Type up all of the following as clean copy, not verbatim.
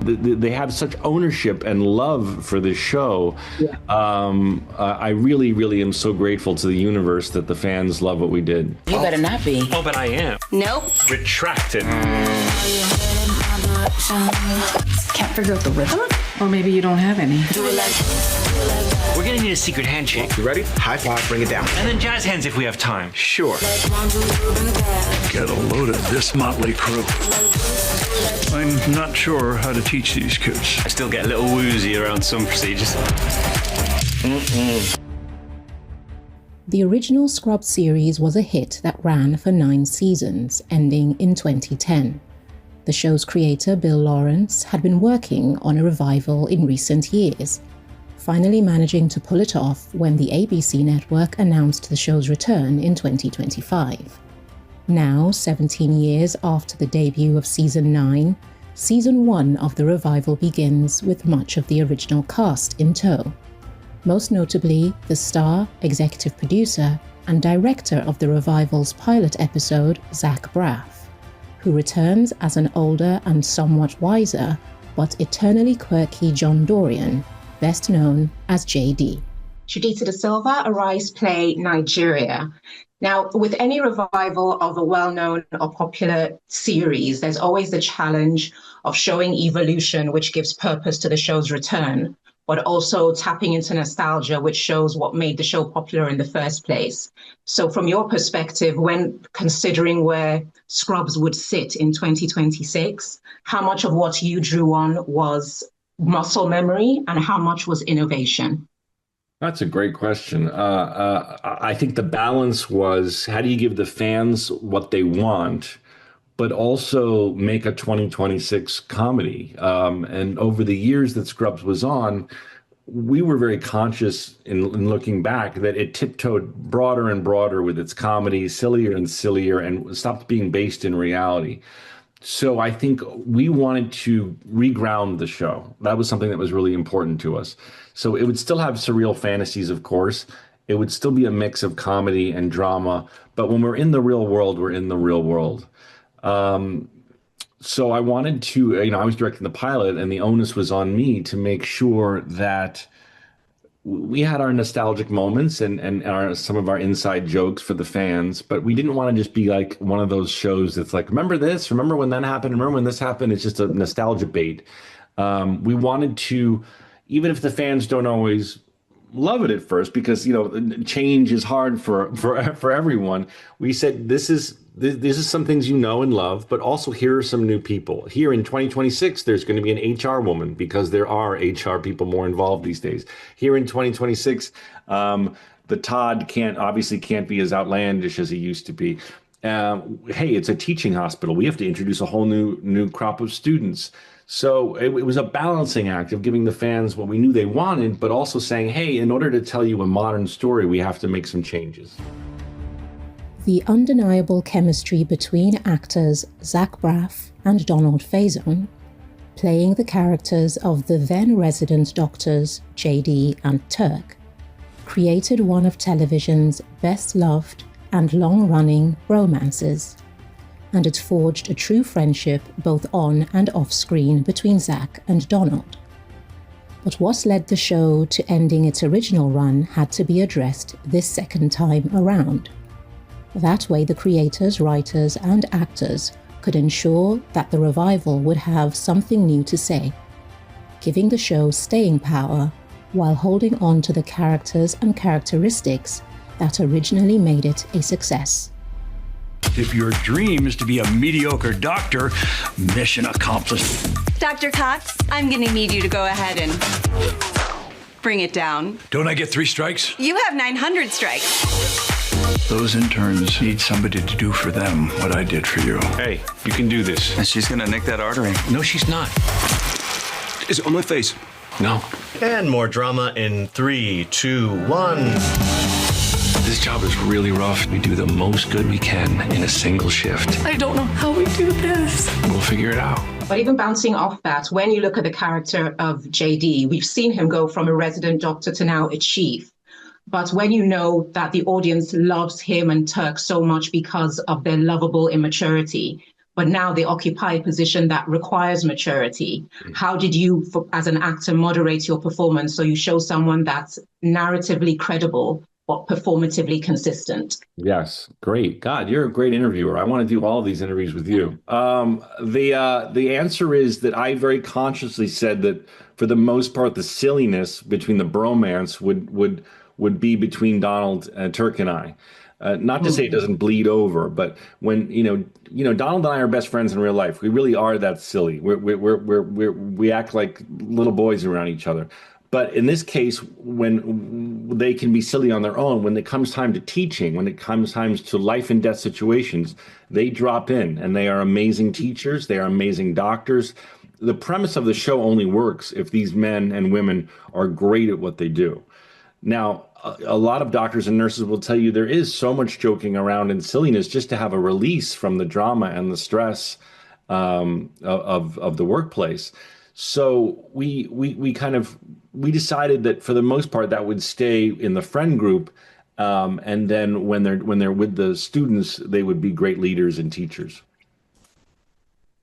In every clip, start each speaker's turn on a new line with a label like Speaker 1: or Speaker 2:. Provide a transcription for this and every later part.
Speaker 1: They have such ownership and love for this show. Yeah. I really, really am so grateful to the universe that the fans love what we did.
Speaker 2: You better not be.
Speaker 3: Oh, but I am.
Speaker 2: Nope.
Speaker 3: Retracted.
Speaker 2: Can't figure out the rhythm?
Speaker 4: Or maybe you don't have any.
Speaker 3: We're gonna need a secret handshake.
Speaker 5: You ready? High five, bring it down.
Speaker 3: And then jazz hands if we have time.
Speaker 5: Sure.
Speaker 6: Get a load of this motley crew. I'm not sure how to teach these kids.
Speaker 3: I still get a little woozy around some procedures.
Speaker 7: The original Scrubs series was a hit that ran for 9 seasons, ending in 2010. The show's creator, Bill Lawrence, had been working on a revival in recent years, finally managing to pull it off when the ABC network announced the show's return in 2025. Now, 17 years after the debut of Season 9, Season 1 of the revival begins with much of the original cast in tow. Most notably, the star, executive producer, and director of the revival's pilot episode, ZACH BRAFF, who returns as an older and somewhat wiser, but eternally quirky John Dorian, best known as JD.
Speaker 8: Judita Da Silva, Arise Play, Nigeria. Now, with any revival of a well-known or popular series, there's always the challenge of showing evolution, which gives purpose to the show's return, but also tapping into nostalgia, which shows what made the show popular in the first place. So from your perspective, when considering where Scrubs would sit in 2026, how much of what you drew on was muscle memory and how much was innovation?
Speaker 1: That's a great question. I think the balance was, how do you give the fans what they want, but also make a 2026 comedy? And over the years that Scrubs was on, we were very conscious in looking back that it tiptoed broader and broader with its comedy, sillier and sillier, and stopped being based in reality. So I think we wanted to reground the show. That was something that was really important to us. So it would still have surreal fantasies, of course. It would still be a mix of comedy and drama. But when we're in the real world, we're in the real world. So I wanted to, I was directing the pilot, and the onus was on me to make sure that we had our nostalgic moments and some of our inside jokes for the fans, but we didn't want to just be like one of those shows that's like, remember this, remember when that happened, remember when this happened. It's just a nostalgia bait. We wanted to, even if the fans don't always love it at first, because change is hard for everyone, we said this is some things you know and love, but also here are some new people. Here in 2026, there's going to be an HR woman, because there are HR people more involved these days. Here in 2026, the Todd can't be as outlandish as he used to be. Hey, it's a teaching hospital. We have to introduce a whole new crop of students. So it was a balancing act of giving the fans what we knew they wanted, but also saying, hey, in order to tell you a modern story, we have to make some changes.
Speaker 7: The undeniable chemistry between actors ZACH BRAFF and Donald Faison, playing the characters of the then resident doctors JD and Turk, created one of television's best loved and long-running romances, and it forged a true friendship both on and off screen between Zach and Donald. But what led the show to ending its original run had to be addressed this second time around. That way the creators, writers, and actors could ensure that the revival would have something new to say, giving the show staying power while holding on to the characters and characteristics that originally made it a success.
Speaker 6: If your dream is to be a mediocre doctor, mission accomplished.
Speaker 9: Dr. Cox, I'm gonna need you to go ahead and bring it down.
Speaker 6: Don't I get 3 strikes?
Speaker 9: You have 900 strikes.
Speaker 6: Those interns need somebody to do for them what I did for you.
Speaker 3: Hey, you can do this.
Speaker 5: And she's gonna nick that artery.
Speaker 3: No, she's not.
Speaker 5: Is it on my face?
Speaker 3: No.
Speaker 10: And more drama in 3, 2, 1.
Speaker 3: This job is really rough. We do the most good we can in a single shift.
Speaker 4: I don't know how we do this.
Speaker 3: We'll figure it out.
Speaker 8: But even bouncing off that, when you look at the character of JD, we've seen him go from a resident doctor to now a chief. But when you know that the audience loves him and Turk so much because of their lovable immaturity, but now they occupy a position that requires maturity, how did you, as an actor, moderate your performance so you show someone that's narratively credible but performatively consistent?
Speaker 1: Yes, great. God, you're a great interviewer. I want to do all of these interviews with you. The answer is that I very consciously said that for the most part, the silliness between the bromance would be between Donald, Turk, and I. Not to say it doesn't bleed over, but when Donald and I are best friends in real life. We really are that silly. We act like little boys around each other. But in this case, when they can be silly on their own, when it comes time to teaching, when it comes time to life and death situations, they drop in, and they are amazing teachers. They are amazing doctors. The premise of the show only works if these men and women are great at what they do. Now, a lot of doctors and nurses will tell you there is so much joking around and silliness just to have a release from the drama and the stress of the workplace. So we decided that for the most part that would stay in the friend group, and then when they're with the students, they would be great leaders and teachers.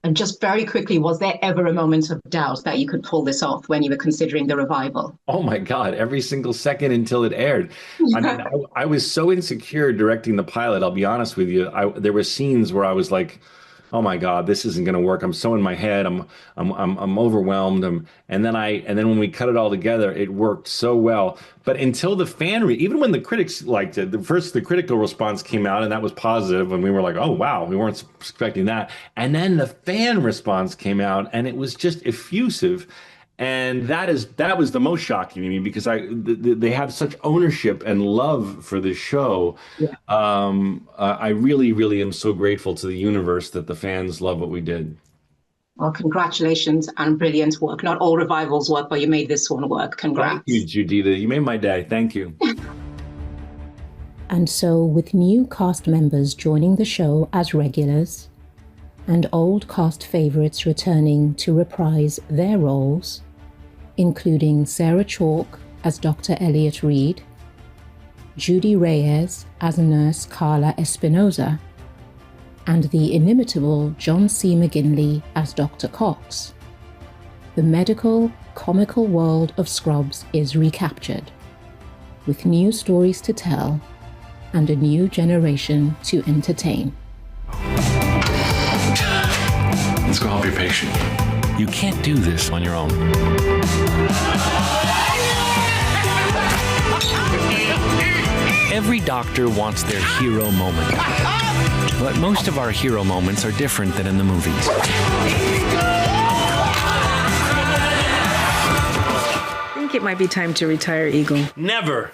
Speaker 8: And just very quickly, was there ever a moment of doubt that you could pull this off when you were considering the revival?
Speaker 1: Oh my God, every single second until it aired. I mean, I was so insecure directing the pilot, I'll be honest with you. There were scenes where I was like, oh my God, this isn't going to work. I'm so in my head. I'm overwhelmed. And then when we cut it all together, it worked so well. But until the even when the critics liked it, the critical response came out and that was positive, and we were like, oh wow, we weren't expecting that. And then the fan response came out and it was just effusive. And that was the most shocking to me, because they have such ownership and love for this show. Yeah. I really, really am so grateful to the universe that the fans love what we did.
Speaker 8: Well, congratulations and brilliant work. Not all revivals work, but you made this one work. Congrats.
Speaker 1: Thank you, Judita. You made my day. Thank you.
Speaker 7: And so, with new cast members joining the show as regulars, and old cast favorites returning to reprise their roles, including Sarah Chalke as Dr. Elliot Reed, Judy Reyes as Nurse Carla Espinoza, and the inimitable John C. McGinley as Dr. Cox, the medical, comical world of Scrubs is recaptured, with new stories to tell and a new generation to entertain.
Speaker 3: Let's go help your patient. You can't do this on your own. Every doctor wants their hero moment. But most of our hero moments are different than in the movies.
Speaker 4: I think it might be time to retire, Eagle.
Speaker 10: Never.